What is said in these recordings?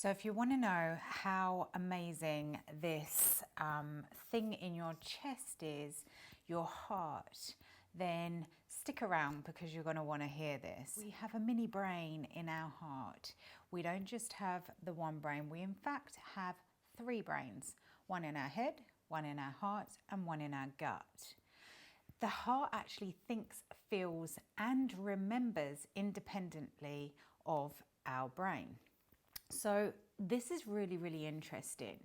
So if you want to know how amazing this thing in your chest is, your heart, then stick around because you're going to want to hear this. We have a mini brain in our heart. We don't just have the one brain. We in fact have three brains, one in our head, one in our heart, and one in our gut. The heart actually thinks, feels, and remembers independently of our brain. So this is really, really interesting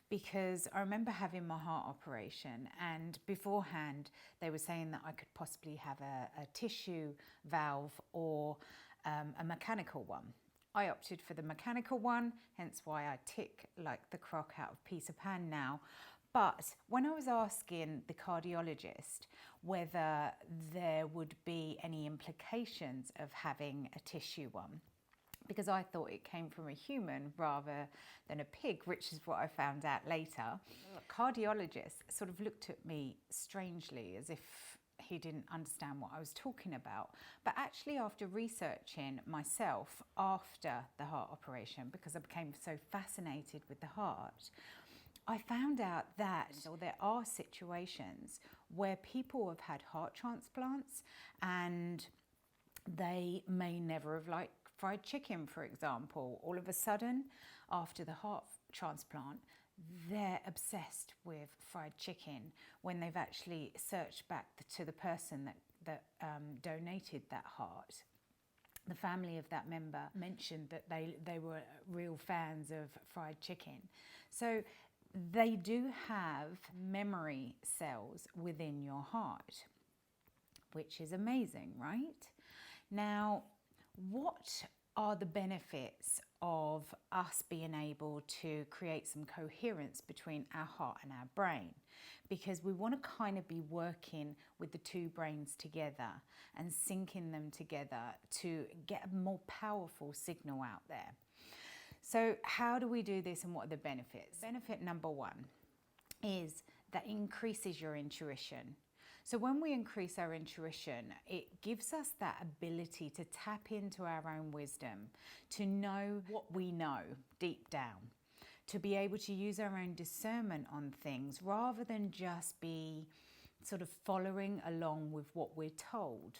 because I remember having my heart operation, and beforehand they were saying that I could possibly have a tissue valve or a mechanical one. I opted for the mechanical one, hence why I tick like the croc out of Peter Pan now. But when I was asking the cardiologist whether there would be any implications of having a tissue one, because I thought it came from a human rather than a pig, which is what I found out later. The cardiologist sort of looked at me strangely as if he didn't understand what I was talking about. But actually, after researching myself after the heart operation, because I became so fascinated with the heart, I found out that there are situations where people have had heart transplants and they may never have liked fried chicken, for example. All of a sudden, after the heart transplant, they're obsessed with fried chicken when they've actually searched back to the person that donated that heart. The family of that member mentioned that they were real fans of fried chicken. So they do have memory cells within your heart, which is amazing, right? Now, what are the benefits of us being able to create some coherence between our heart and our brain? Because we want to kind of be working with the two brains together and syncing them together to get a more powerful signal out there. So how do we do this and what are the benefits? Benefit number one is that increases your intuition. So when we increase our intuition, it gives us that ability to tap into our own wisdom, to know what we know deep down, to be able to use our own discernment on things rather than just be sort of following along with what we're told.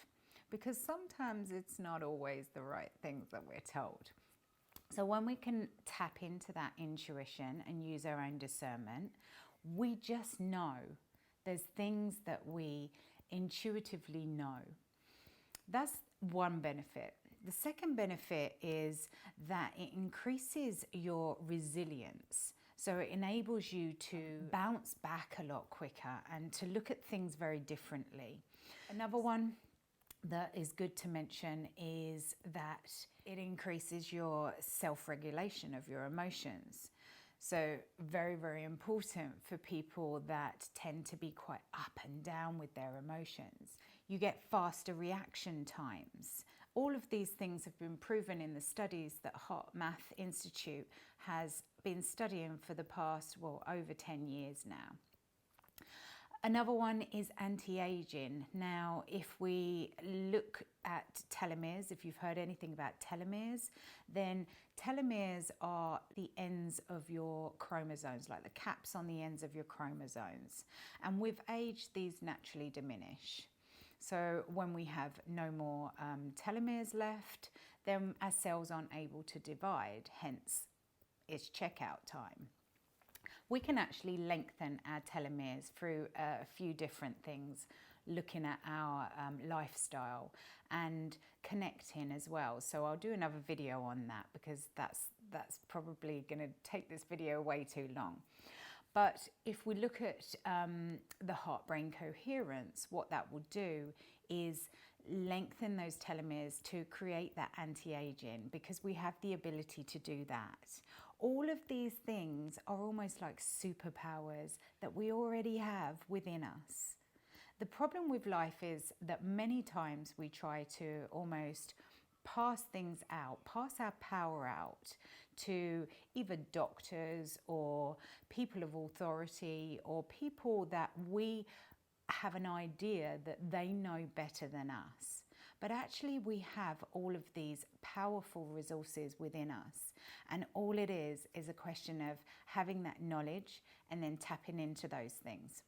Because sometimes it's not always the right things that we're told. So when we can tap into that intuition and use our own discernment, we just know. There's things that we intuitively know. That's one benefit. The second benefit is that it increases your resilience. So it enables you to bounce back a lot quicker and to look at things very differently. Another one that is good to mention is that it increases your self-regulation of your emotions. So very, very important for people that tend to be quite up and down with their emotions. You get faster reaction times. All of these things have been proven in the studies that Heart Math Institute has been studying for the past, over 10 years now. Another one is anti-aging. Now, if we look at telomeres, if you've heard anything about telomeres, then telomeres are the ends of your chromosomes, like the caps on the ends of your chromosomes. And with age, these naturally diminish. So when we have no more telomeres left, then our cells aren't able to divide, hence it's checkout time. We can actually lengthen our telomeres through a few different things, looking at our lifestyle and connecting as well. So I'll do another video on that because that's probably going to take this video way too long. But if we look at the heart-brain coherence, what that will do is lengthen those telomeres to create that anti-aging, because we have the ability to do that. All of these things are almost like superpowers that we already have within us. The problem with life is that many times we try to almost pass things out, pass our power out to either doctors or people of authority or people that we have an idea that they know better than us. But but actually we have all of these powerful resources within us, and all it is a question of having that knowledge and then tapping into those things.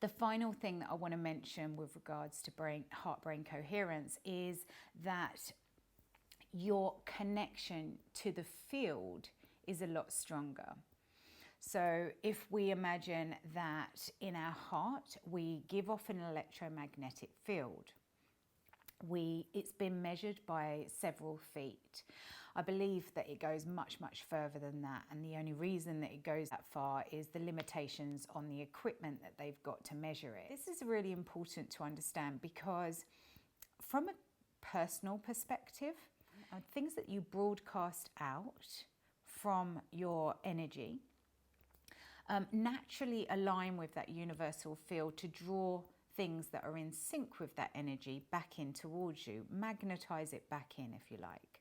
The final thing that I want to mention with regards to heart-brain coherence is that your connection to the field is a lot stronger. So if we imagine that in our heart we give off an electromagnetic field, it's been measured by several feet. I believe that it goes much, much further than that, and the only reason that it goes that far is the limitations on the equipment that they've got to measure it. This is really important to understand, because from a personal perspective, things that you broadcast out from your energy naturally align with that universal field to draw things that are in sync with that energy back in towards you, magnetize it back in, if you like.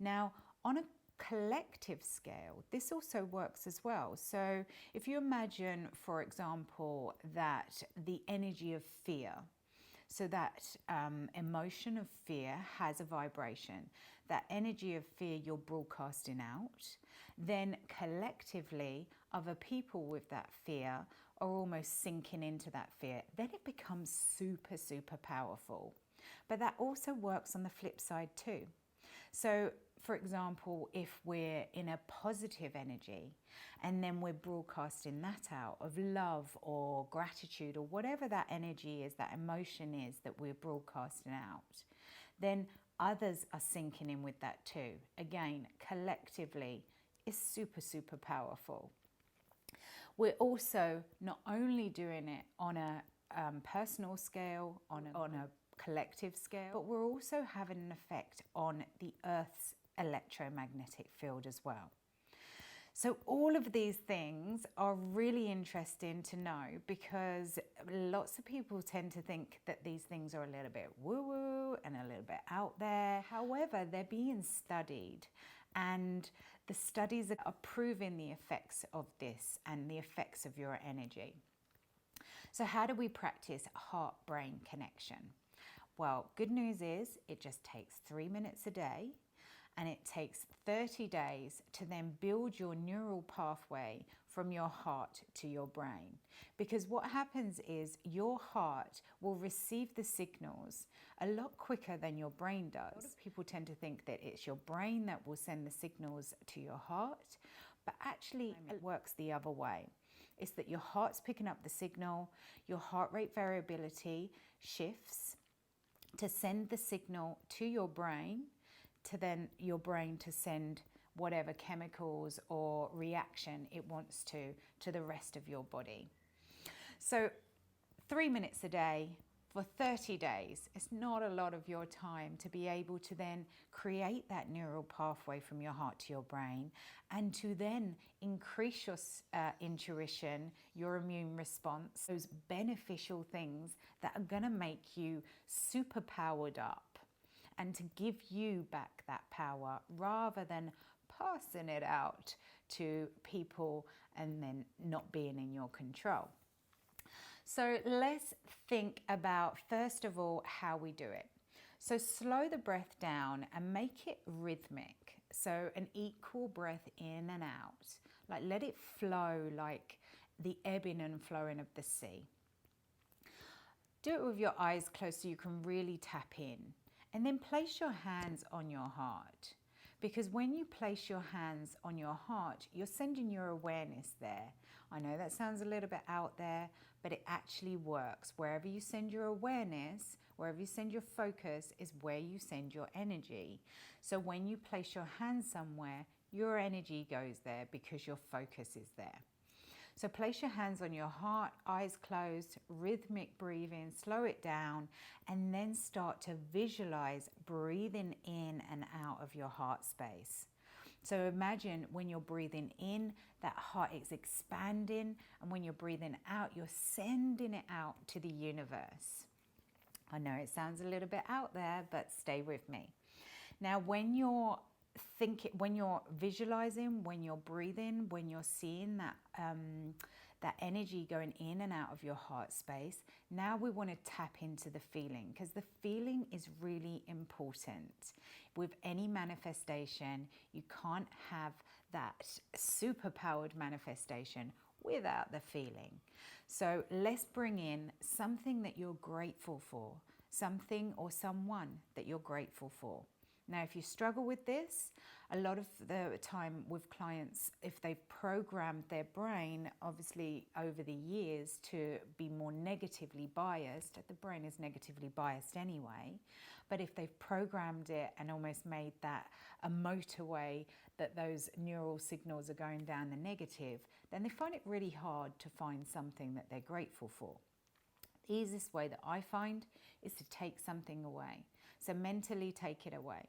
Now, on a collective scale, this also works as well. So if you imagine, for example, that the energy of fear, so that emotion of fear has a vibration, that energy of fear you're broadcasting out, then collectively other people with that fear are almost sinking into that fear. Then it becomes super, super powerful. But that also works on the flip side too. So for example, if we're in a positive energy and then we're broadcasting that out of love or gratitude or whatever that energy is, that emotion is that we're broadcasting out, then others are sinking in with that too. Again, collectively, is super, super powerful. We're also not only doing it on a personal scale, on a collective scale, but we're also having an effect on the Earth's electromagnetic field as well. So all of these things are really interesting to know, because lots of people tend to think that these things are a little bit woo-woo and a little bit out there. However, they're being studied, and the studies are proving the effects of this and the effects of your energy. So how do we practice heart-brain connection? Well, good news is it just takes 3 minutes a day, and it takes 30 days to then build your neural pathway from your heart to your brain. Because what happens is your heart will receive the signals a lot quicker than your brain does. A lot of people tend to think that it's your brain that will send the signals to your heart, but actually it works the other way. It's that your heart's picking up the signal, your heart rate variability shifts to send the signal to your brain, to then your brain to send whatever chemicals or reaction it wants to the rest of your body. So 3 minutes a day for 30 days, it's not a lot of your time to be able to then create that neural pathway from your heart to your brain, and to then increase your intuition, your immune response, those beneficial things that are going to make you super powered up, and to give you back that power rather than passing it out to people and then not being in your control. So let's think about, first of all, how we do it. So slow the breath down and make it rhythmic. So an equal breath in and out. Like let it flow like the ebbing and flowing of the sea. Do it with your eyes closed so you can really tap in. And then place your hands on your heart. Because when you place your hands on your heart, you're sending your awareness there. I know that sounds a little bit out there, but it actually works. Wherever you send your awareness, wherever you send your focus, is where you send your energy. So when you place your hands somewhere, your energy goes there because your focus is there. So place your hands on your heart, eyes closed, rhythmic breathing, slow it down, and then start to visualize breathing in and out of your heart space. So imagine when you're breathing in, that heart is expanding, and when you're breathing out, you're sending it out to the universe. I know it sounds a little bit out there, but stay with me. Now, when you're thinking, when you're visualizing, when you're breathing, when you're seeing that energy going in and out of your heart space. Now we want to tap into the feeling, because the feeling is really important. With any manifestation, you can't have that superpowered manifestation without the feeling. So let's bring in something that you're grateful for, something or someone that you're grateful for. Now, if you struggle with this, a lot of the time with clients, if they've programmed their brain, obviously over the years, to be more negatively biased, the brain is negatively biased anyway, but if they've programmed it and almost made that a motorway that those neural signals are going down the negative, then they find it really hard to find something that they're grateful for. The easiest way that I find is to take something away. So mentally take it away.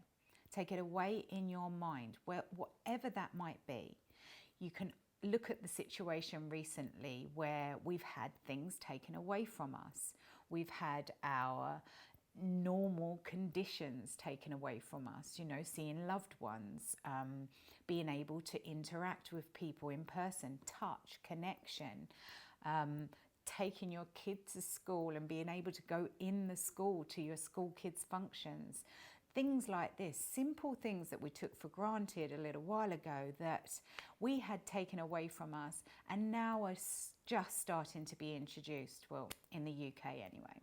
Take it away in your mind, whatever that might be. You can look at the situation recently where we've had things taken away from us. We've had our normal conditions taken away from us, you know, seeing loved ones, being able to interact with people in person, touch, connection, taking your kids to school and being able to go in the school to your school kids' functions. Things like this, simple things that we took for granted a little while ago that we had taken away from us and now are just starting to be introduced, well, in the UK anyway.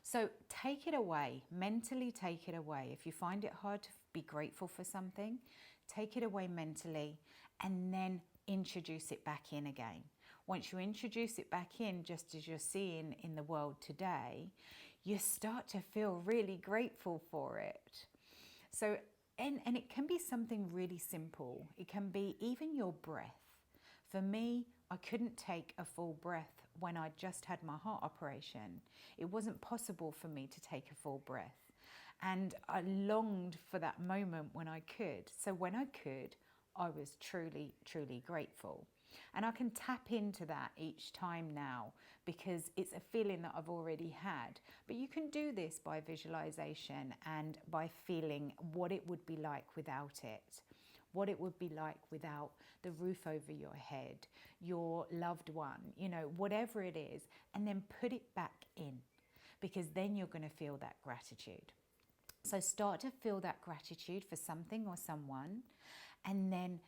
So take it away, mentally take it away. If you find it hard to be grateful for something, take it away mentally and then introduce it back in again. Once you introduce it back in, just as you're seeing in the world today, you start to feel really grateful for it. So, and it can be something really simple. It can be even your breath. For me, I couldn't take a full breath when I just had my heart operation. It wasn't possible for me to take a full breath. And I longed for that moment when I could. So when I could, I was truly, truly grateful. And I can tap into that each time now because it's a feeling that I've already had. But you can do this by visualization and by feeling what it would be like without it. What it would be like without the roof over your head, your loved one, you know, whatever it is, and then put it back in, because then you're going to feel that gratitude. So start to feel that gratitude for something or someone, and then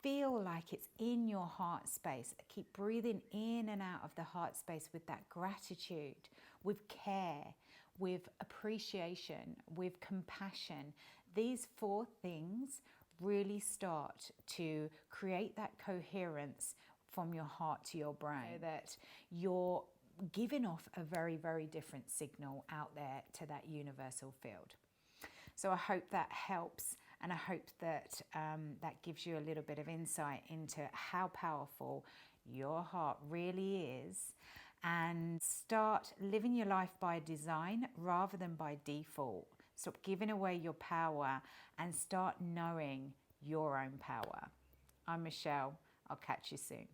feel like it's in your heart space. Keep breathing in and out of the heart space with that gratitude, with care, with appreciation, with compassion. These 4 things really start to create that coherence from your heart to your brain, so that you're giving off a very, very different signal out there to that universal field. So I hope that helps, and I hope that that gives you a little bit of insight into how powerful your heart really is, and start living your life by design rather than by default. Stop giving away your power and start knowing your own power. I'm Michelle. I'll catch you soon.